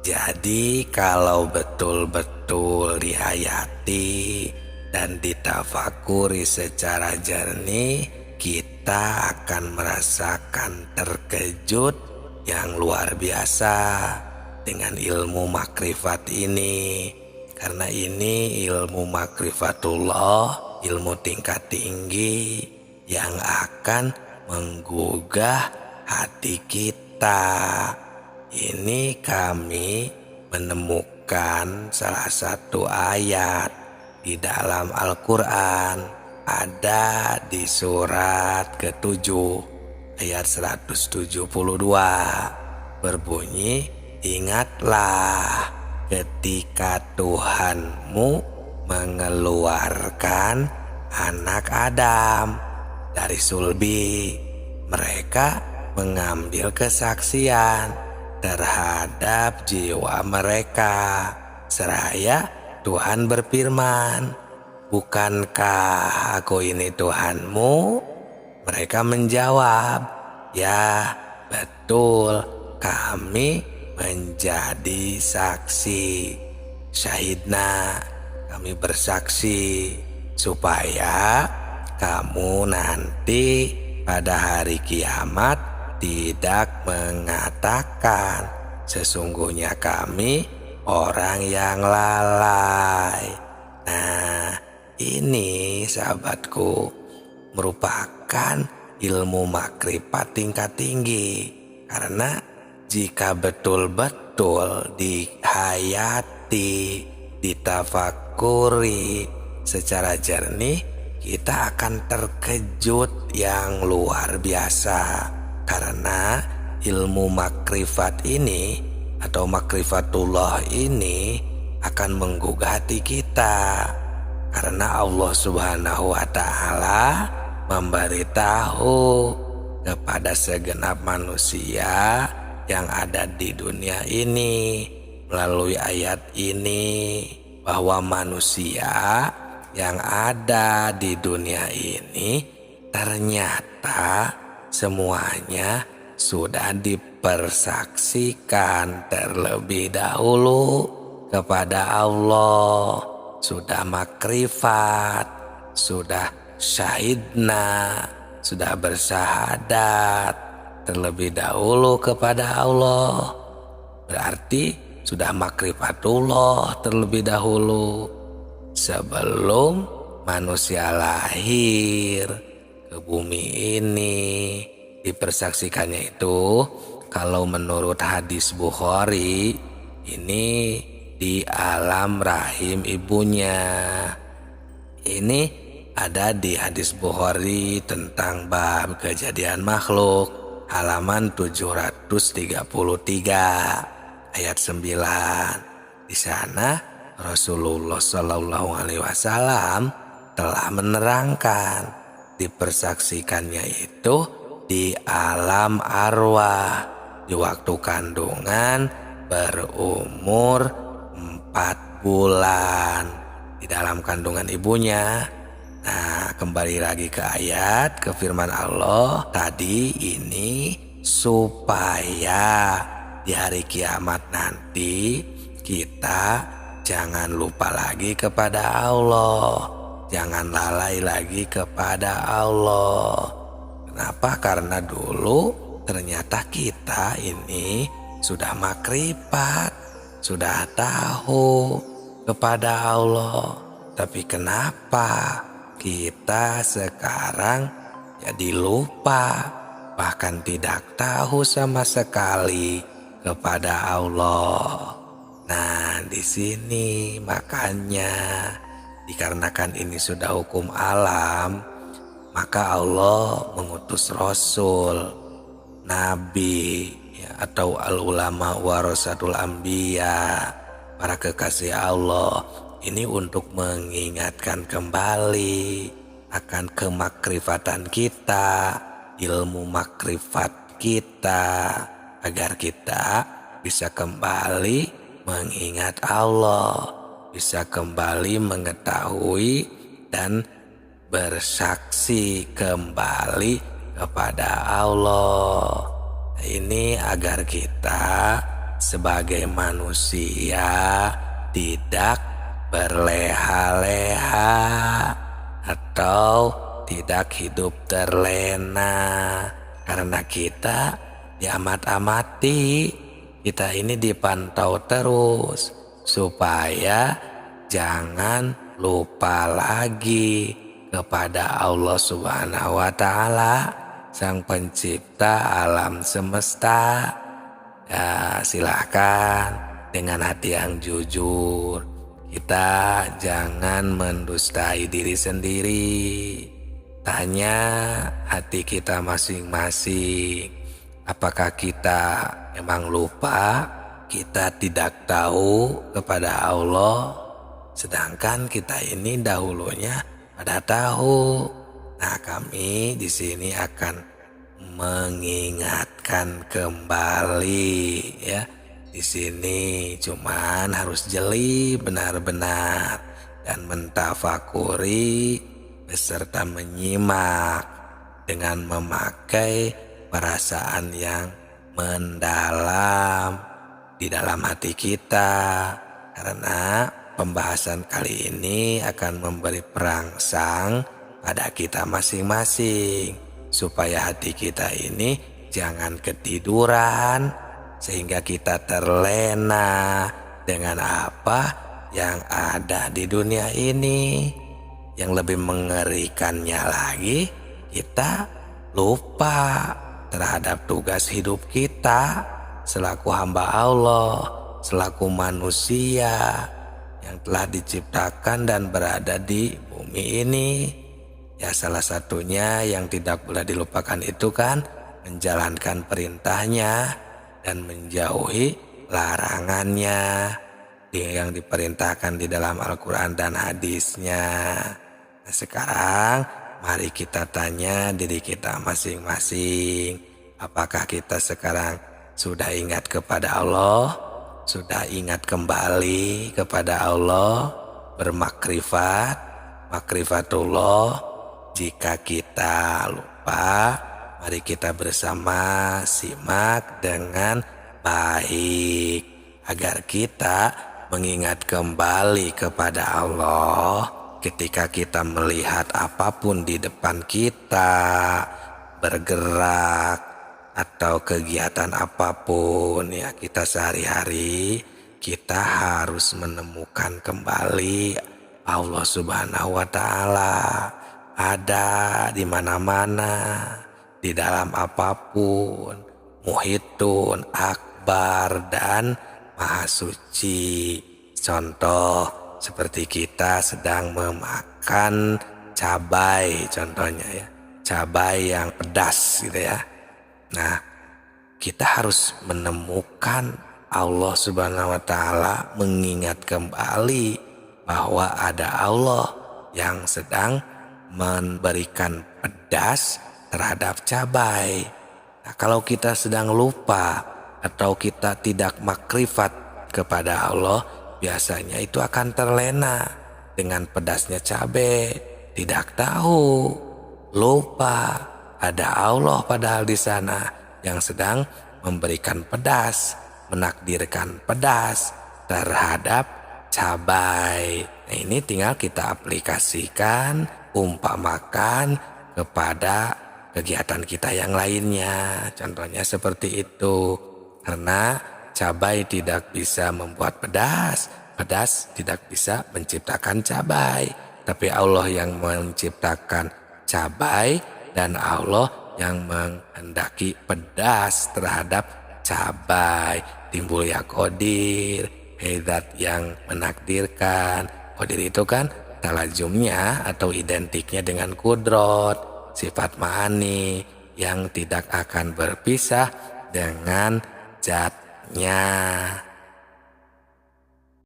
Jadi kalau betul-betul dihayati dan ditafakuri secara jernih, kita akan merasakan terkejut yang luar biasa dengan ilmu makrifat ini. Karena ini ilmu makrifatullah, ilmu tingkat tinggi yang akan menggugah hati kita. Ini kami menemukan salah satu ayat di dalam Al-Quran, ada di surat ke-7 ayat 172, berbunyi, ingatlah ketika Tuhanmu mengeluarkan anak Adam dari sulbi. Mereka mengambil kesaksian terhadap jiwa mereka. Seraya Tuhan berfirman, bukankah aku ini Tuhanmu? Mereka menjawab, ya betul, kami menjadi saksi. Syahidna, kami bersaksi supaya kamu nanti pada hari kiamat tidak mengatakan sesungguhnya kami orang yang lalai. Nah, ini sahabatku merupakan ilmu makrifat tingkat tinggi. Karena jika betul-betul dihayati, ditafakuri secara jernih, kita akan terkejut yang luar biasa. Karena ilmu makrifat ini atau makrifatullah ini akan menggugah hati kita. Karena Allah Subhanahu wa Ta'ala memberitahu kepada segenap manusia yang ada di dunia ini melalui ayat ini, bahwa manusia yang ada di dunia ini ternyata semuanya sudah dipersaksikan terlebih dahulu kepada Allah, sudah makrifat, sudah syahidna, sudah bersyahadat terlebih dahulu kepada Allah. Berarti sudah makrifatullah terlebih dahulu sebelum manusia lahir ke bumi ini. Dipersaksikannya itu kalau menurut hadis Bukhari, ini di alam rahim ibunya. Ini ada di hadis Bukhari tentang bab kejadian makhluk, halaman 733 ayat 9. Di sana Rasulullah SAW telah menerangkan dipersaksikannya itu di alam arwah di waktu kandungan berumur 4 bulan di dalam kandungan ibunya. Nah, kembali lagi ke ayat, ke firman Allah tadi ini, supaya di hari kiamat nanti kita jangan lupa lagi kepada Allah, jangan lalai lagi kepada Allah. Kenapa? Karena dulu ternyata kita ini sudah makrifat, sudah tahu kepada Allah. Tapi kenapa kita sekarang jadi lupa, bahkan tidak tahu sama sekali kepada Allah. Nah, di sini makanya dikarenakan ini sudah hukum alam, maka Allah mengutus Rasul, Nabi, atau al-ulama warasatul anbiya, para kekasih Allah, ini untuk mengingatkan kembali akan kemakrifatan kita, ilmu makrifat kita, agar kita bisa kembali mengingat Allah, bisa kembali mengetahui dan bersaksi kembali kepada Allah. Ini agar kita sebagai manusia tidak berleha-leha atau tidak hidup terlena, karena kita diamat-amati, kita ini dipantau terus supaya jangan lupa lagi kepada Allah Subhanahu wa Ta'ala, Sang Pencipta alam semesta. Ya, silakan dengan hati yang jujur, kita jangan mendustai diri sendiri. Tanya hati kita masing-masing, apakah kita memang lupa, kita tidak tahu kepada Allah, sedangkan kita ini dahulunya pada tahu. Nah, kami di sini akan mengingatkan kembali ya. Di sini cuman harus jeli benar-benar dan mentafakuri beserta menyimak dengan memakai perasaan yang mendalam di dalam hati kita, karena pembahasan kali ini akan memberi perangsang pada kita masing-masing supaya hati kita ini jangan ketiduran sehingga kita terlena dengan apa yang ada di dunia ini. Yang lebih mengerikannya lagi, kita lupa terhadap tugas hidup kita selaku hamba Allah, selaku manusia yang telah diciptakan dan berada di bumi ini. Ya, salah satunya yang tidak boleh dilupakan itu kan menjalankan perintahnya dan menjauhi larangannya yang diperintahkan di dalam Al-Quran dan hadisnya. Nah, sekarang mari kita tanya diri kita masing-masing, apakah kita sekarang sudah ingat kepada Allah, sudah ingat kembali kepada Allah, bermakrifat, makrifatullah. Jika kita lupa, mari kita bersama simak dengan baik agar kita mengingat kembali kepada Allah ketika kita melihat apapun di depan kita, bergerak atau kegiatan apapun ya kita sehari-hari, kita harus menemukan kembali Allah Subhanahu wa Ta'ala. Ada di mana-mana, di dalam apapun, muhitun, akbar, dan maha suci. Contoh seperti kita sedang memakan cabai, contohnya ya, cabai yang pedas gitu ya. Nah, kita harus menemukan Allah Subhanahu wa Ta'ala, mengingat kembali bahwa ada Allah yang sedang memberikan pedas terhadap cabai. Nah, kalau kita sedang lupa atau kita tidak makrifat kepada Allah, biasanya itu akan terlena dengan pedasnya cabai. Tidak tahu, lupa ada Allah padahal di sana yang sedang memberikan pedas, menakdirkan pedas terhadap cabai. Nah, ini tinggal kita aplikasikan, umpamakan kepada kegiatan kita yang lainnya. Contohnya seperti itu. Karena cabai tidak bisa membuat pedas, pedas tidak bisa menciptakan cabai. Tapi Allah yang menciptakan cabai dan Allah yang menghendaki pedas terhadap cabai. Timbul ya Qadir, Zat yang menakdirkan. Qadir itu kan talajumnya atau identiknya dengan kudrot, sifat ma'ani yang tidak akan berpisah dengan zatnya.